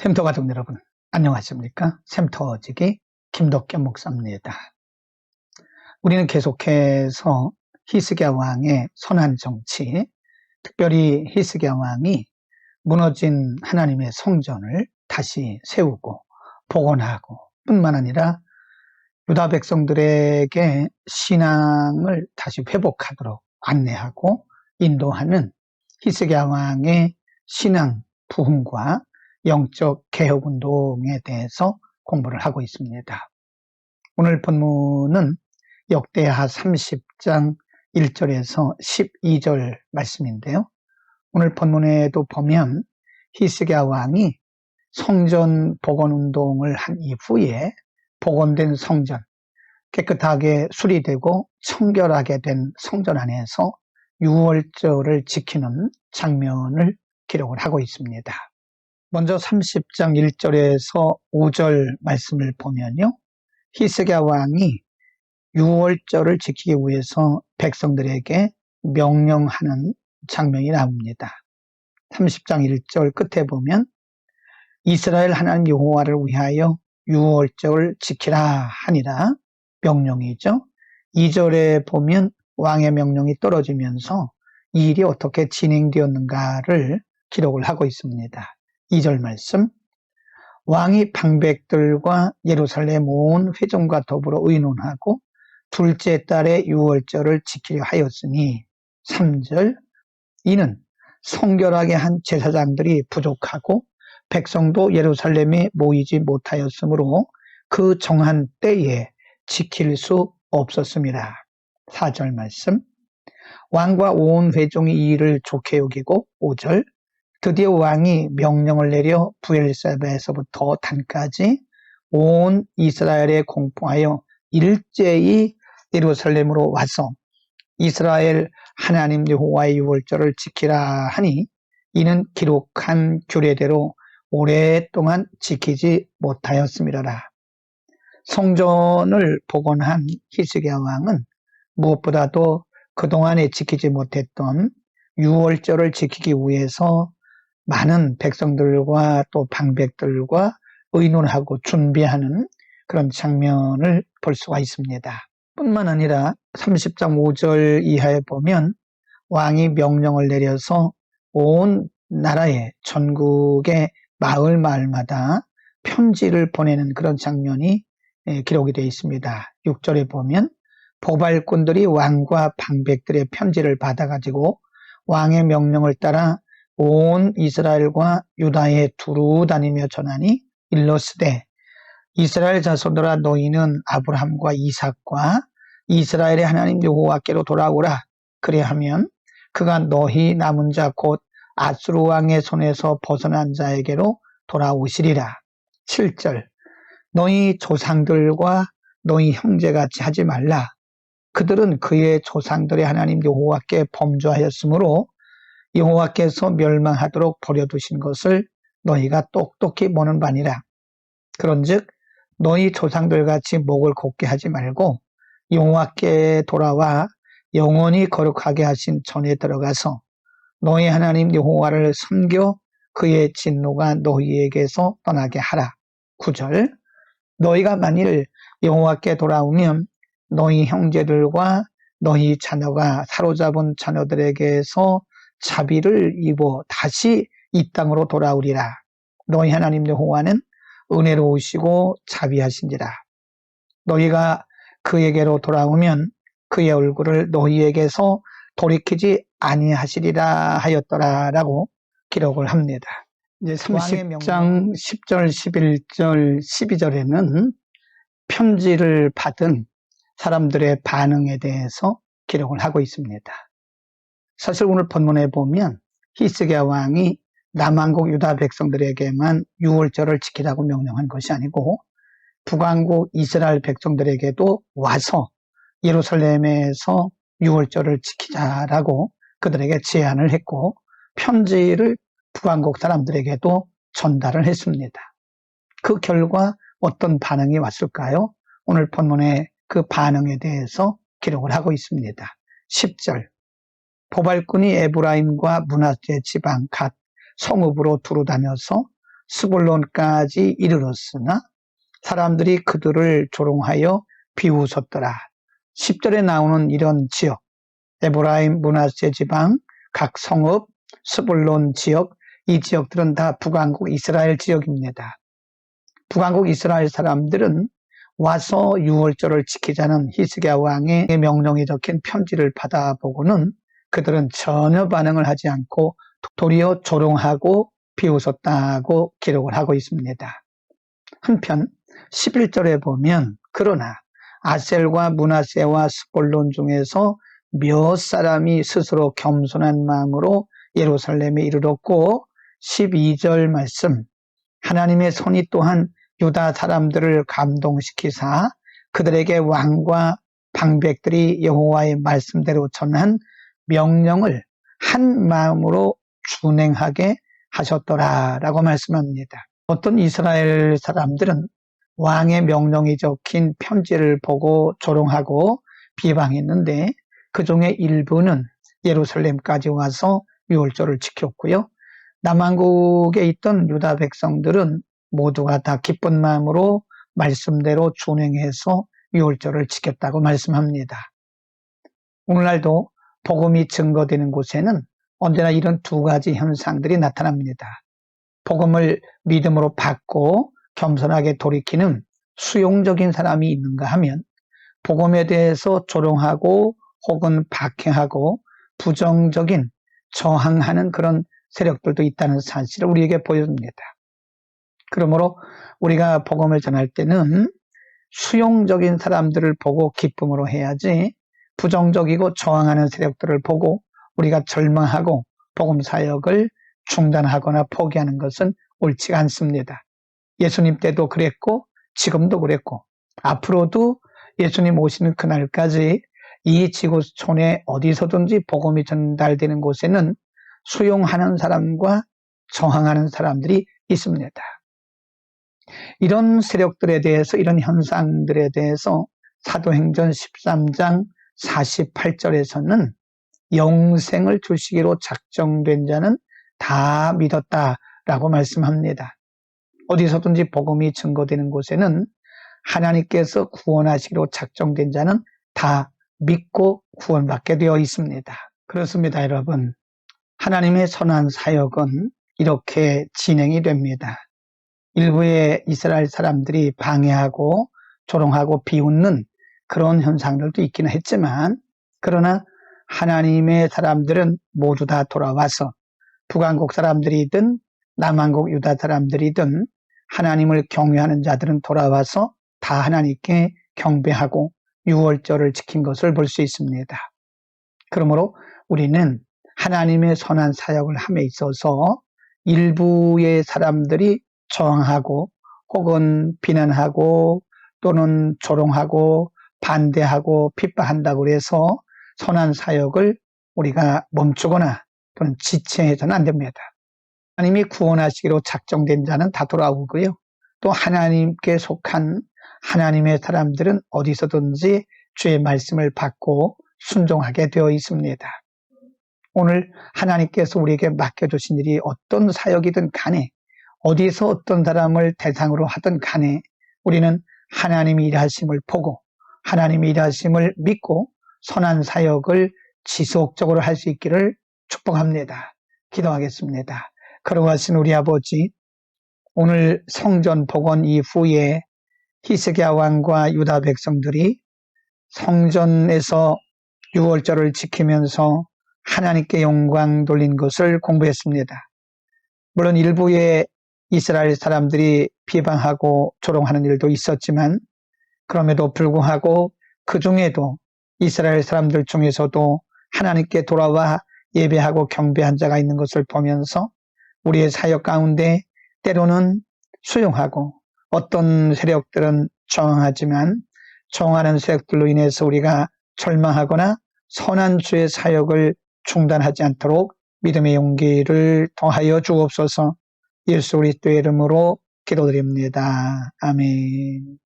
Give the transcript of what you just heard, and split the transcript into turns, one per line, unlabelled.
샘터 가족 여러분, 안녕하십니까? 샘터지기 김덕겸 목사입니다. 우리는 계속해서 히스기야 왕의 선한 정치, 특별히 히스기야 왕이 무너진 하나님의 성전을 다시 세우고 복원하고 뿐만 아니라 유다 백성들에게 신앙을 다시 회복하도록 안내하고 인도하는 히스기야 왕의 신앙 부흥과 영적 개혁 운동에 대해서 공부를 하고 있습니다. 오늘 본문은 역대하 30장 1절에서 12절 말씀인데요. 오늘 본문에도 보면 히스기야 왕이 성전 복원 운동을 한 이후에 복원된 성전, 깨끗하게 수리되고 청결하게 된 성전 안에서 유월절을 지키는 장면을 기록을 하고 있습니다. 먼저 30장 1절에서 5절 말씀을 보면요. 히스기야 왕이 유월절을 지키기 위해서 백성들에게 명령하는 장면이 나옵니다. 30장 1절 끝에 보면 이스라엘 하나님 여호와를 위하여 유월절을 지키라 하니라 명령이죠. 2절에 보면 왕의 명령이 떨어지면서 이 일이 어떻게 진행되었는가를 기록을 하고 있습니다. 2절 말씀, 왕이 방백들과 예루살렘 온 회중과 더불어 의논하고 둘째 달에 유월절을 지키려 하였으니 3절, 이는 성결하게 한 제사장들이 부족하고 백성도 예루살렘에 모이지 못하였으므로 그 정한 때에 지킬 수 없었습니다. 4절 말씀, 왕과 온 회중이 이 일을 좋게 여기고 5절, 드디어 왕이 명령을 내려 브엘세바에서부터 단까지 온 이스라엘에 공포하여 일제히 예루살렘으로 와서 이스라엘 하나님 여호와의 유월절을 지키라 하니 이는 기록한 규례대로 오랫동안 지키지 못하였음이라. 성전을 복원한 히스기야 왕은 무엇보다도 그동안에 지키지 못했던 유월절을 지키기 위해서 많은 백성들과 또 방백들과 의논하고 준비하는 그런 장면을 볼 수가 있습니다. 뿐만 아니라 30장 5절 이하에 보면 왕이 명령을 내려서 온 나라의 전국의 마을마다 편지를 보내는 그런 장면이 기록이 되어 있습니다. 6절에 보면 보발꾼들이 왕과 방백들의 편지를 받아가지고 왕의 명령을 따라 온 이스라엘과 유다에 두루 다니며 전하니 일러스되 이스라엘 자손들아 너희는 아브라함과 이삭과 이스라엘의 하나님 여호와께로 돌아오라. 그리하면 그가 너희 남은 자 곧 아수르 왕의 손에서 벗어난 자에게로 돌아오시리라. 7절, 너희 조상들과 너희 형제같이 하지 말라. 그들은 그의 조상들의 하나님 여호와께 범죄하였으므로 여호와께서 멸망하도록 버려두신 것을 너희가 똑똑히 보는 바니라. 그런즉 너희 조상들같이 목을 곧게 하지 말고 여호와께 돌아와 영원히 거룩하게 하신 전에 들어가서 너희 하나님 여호와를 섬겨 그의 진노가 너희에게서 떠나게 하라. 9절, 너희가 만일 여호와께 돌아오면 너희 형제들과 너희 자녀가 사로잡은 자녀들에게서 자비를 입어 다시 이 땅으로 돌아오리라. 너희 하나님 여호와는 은혜로우시고 자비하신지라. 너희가 그에게로 돌아오면 그의 얼굴을 너희에게서 돌이키지 아니하시리라 하였더라라고 기록을 합니다. 이제 30장 10절, 11절, 12절에는 편지를 받은 사람들의 반응에 대해서 기록을 하고 있습니다. 사실 오늘 본문에 보면 히스기야 왕이 남왕국 유다 백성들에게만 유월절을 지키라고 명령한 것이 아니고 북왕국 이스라엘 백성들에게도 와서 예루살렘에서 유월절을 지키자라고 그들에게 제안을 했고 편지를 북왕국 사람들에게도 전달을 했습니다. 그 결과 어떤 반응이 왔을까요? 오늘 본문의 그 반응에 대해서 기록을 하고 있습니다. 10절, 보발꾼이 에브라임과 므낫세 지방 갓 성읍으로 두루 다녀서 스불론까지 이르렀으나 사람들이 그들을 조롱하여 비웃었더라. 10절에 나오는 이런 지역, 에브라임 므낫세 지방, 각 성읍, 스불론 지역, 이 지역들은 다 북왕국 이스라엘 지역입니다. 북왕국 이스라엘 사람들은 와서 유월절을 지키자는 히스기야 왕의 명령이 적힌 편지를 받아보고는 그들은 전혀 반응을 하지 않고 도리어 조롱하고 비웃었다고 기록을 하고 있습니다. 한편 11절에 보면 그러나 아셀과 므낫세와 스불론 중에서 몇 사람이 스스로 겸손한 마음으로 예루살렘에 이르렀고 12절 말씀 하나님의 손이 또한 유다 사람들을 감동시키사 그들에게 왕과 방백들이 여호와의 말씀대로 전한 명령을 한 마음으로 준행하게 하셨더라라고 말씀합니다. 어떤 이스라엘 사람들은 왕의 명령이 적힌 편지를 보고 조롱하고 비방했는데 그 중에 일부는 예루살렘까지 와서 유월절을 지켰고요. 남왕국에 있던 유다 백성들은 모두가 다 기쁜 마음으로 말씀대로 준행해서 유월절을 지켰다고 말씀합니다. 오늘날도 복음이 증거되는 곳에는 언제나 이런 두 가지 현상들이 나타납니다. 복음을 믿음으로 받고 겸손하게 돌이키는 수용적인 사람이 있는가 하면 복음에 대해서 조롱하고 혹은 박해하고 부정적인 저항하는 그런 세력들도 있다는 사실을 우리에게 보여줍니다. 그러므로 우리가 복음을 전할 때는 수용적인 사람들을 보고 기쁨으로 해야지 부정적이고 저항하는 세력들을 보고 우리가 절망하고 복음 사역을 중단하거나 포기하는 것은 옳지가 않습니다. 예수님 때도 그랬고 지금도 그랬고 앞으로도 예수님 오시는 그날까지 이 지구촌에 어디서든지 복음이 전달되는 곳에는 수용하는 사람과 저항하는 사람들이 있습니다. 이런 세력들에 대해서 이런 현상들에 대해서 사도행전 13장 48절에서는 영생을 주시기로 작정된 자는 다 믿었다라고 말씀합니다. 어디서든지 복음이 증거되는 곳에는 하나님께서 구원하시기로 작정된 자는 다 믿고 구원받게 되어 있습니다. 그렇습니다, 여러분. 하나님의 선한 사역은 이렇게 진행이 됩니다. 일부의 이스라엘 사람들이 방해하고 조롱하고 비웃는 그런 현상들도 있기는 했지만 그러나 하나님의 사람들은 모두 다 돌아와서 북왕국 사람들이든 남왕국 유다 사람들이든 하나님을 경외하는 자들은 돌아와서 다 하나님께 경배하고 유월절을 지킨 것을 볼 수 있습니다. 그러므로 우리는 하나님의 선한 사역을 함에 있어서 일부의 사람들이 저항하고 혹은 비난하고 또는 조롱하고 반대하고 핍박한다고 해서 선한 사역을 우리가 멈추거나 또는 지체해서는 안 됩니다. 하나님이 구원하시기로 작정된 자는 다 돌아오고요. 또 하나님께 속한 하나님의 사람들은 어디서든지 주의 말씀을 받고 순종하게 되어 있습니다. 오늘 하나님께서 우리에게 맡겨주신 일이 어떤 사역이든 간에 어디서 어떤 사람을 대상으로 하든 간에 우리는 하나님의 일하심을 보고 하나님의 일하심을 믿고 선한 사역을 지속적으로 할 수 있기를 축복합니다. 기도하겠습니다. 거룩하신 우리 아버지, 오늘 성전 복원 이후에 히스기야 왕과 유다 백성들이 성전에서 유월절을 지키면서 하나님께 영광 돌린 것을 공부했습니다. 물론 일부의 이스라엘 사람들이 비방하고 조롱하는 일도 있었지만 그럼에도 불구하고 그 중에도 이스라엘 사람들 중에서도 하나님께 돌아와 예배하고 경배한 자가 있는 것을 보면서 우리의 사역 가운데 때로는 수용하고 어떤 세력들은 저항하지만 저항하는 세력들로 인해서 우리가 절망하거나 선한 주의 사역을 중단하지 않도록 믿음의 용기를 더하여 주옵소서. 예수 그리스도의 이름으로 기도드립니다. 아멘.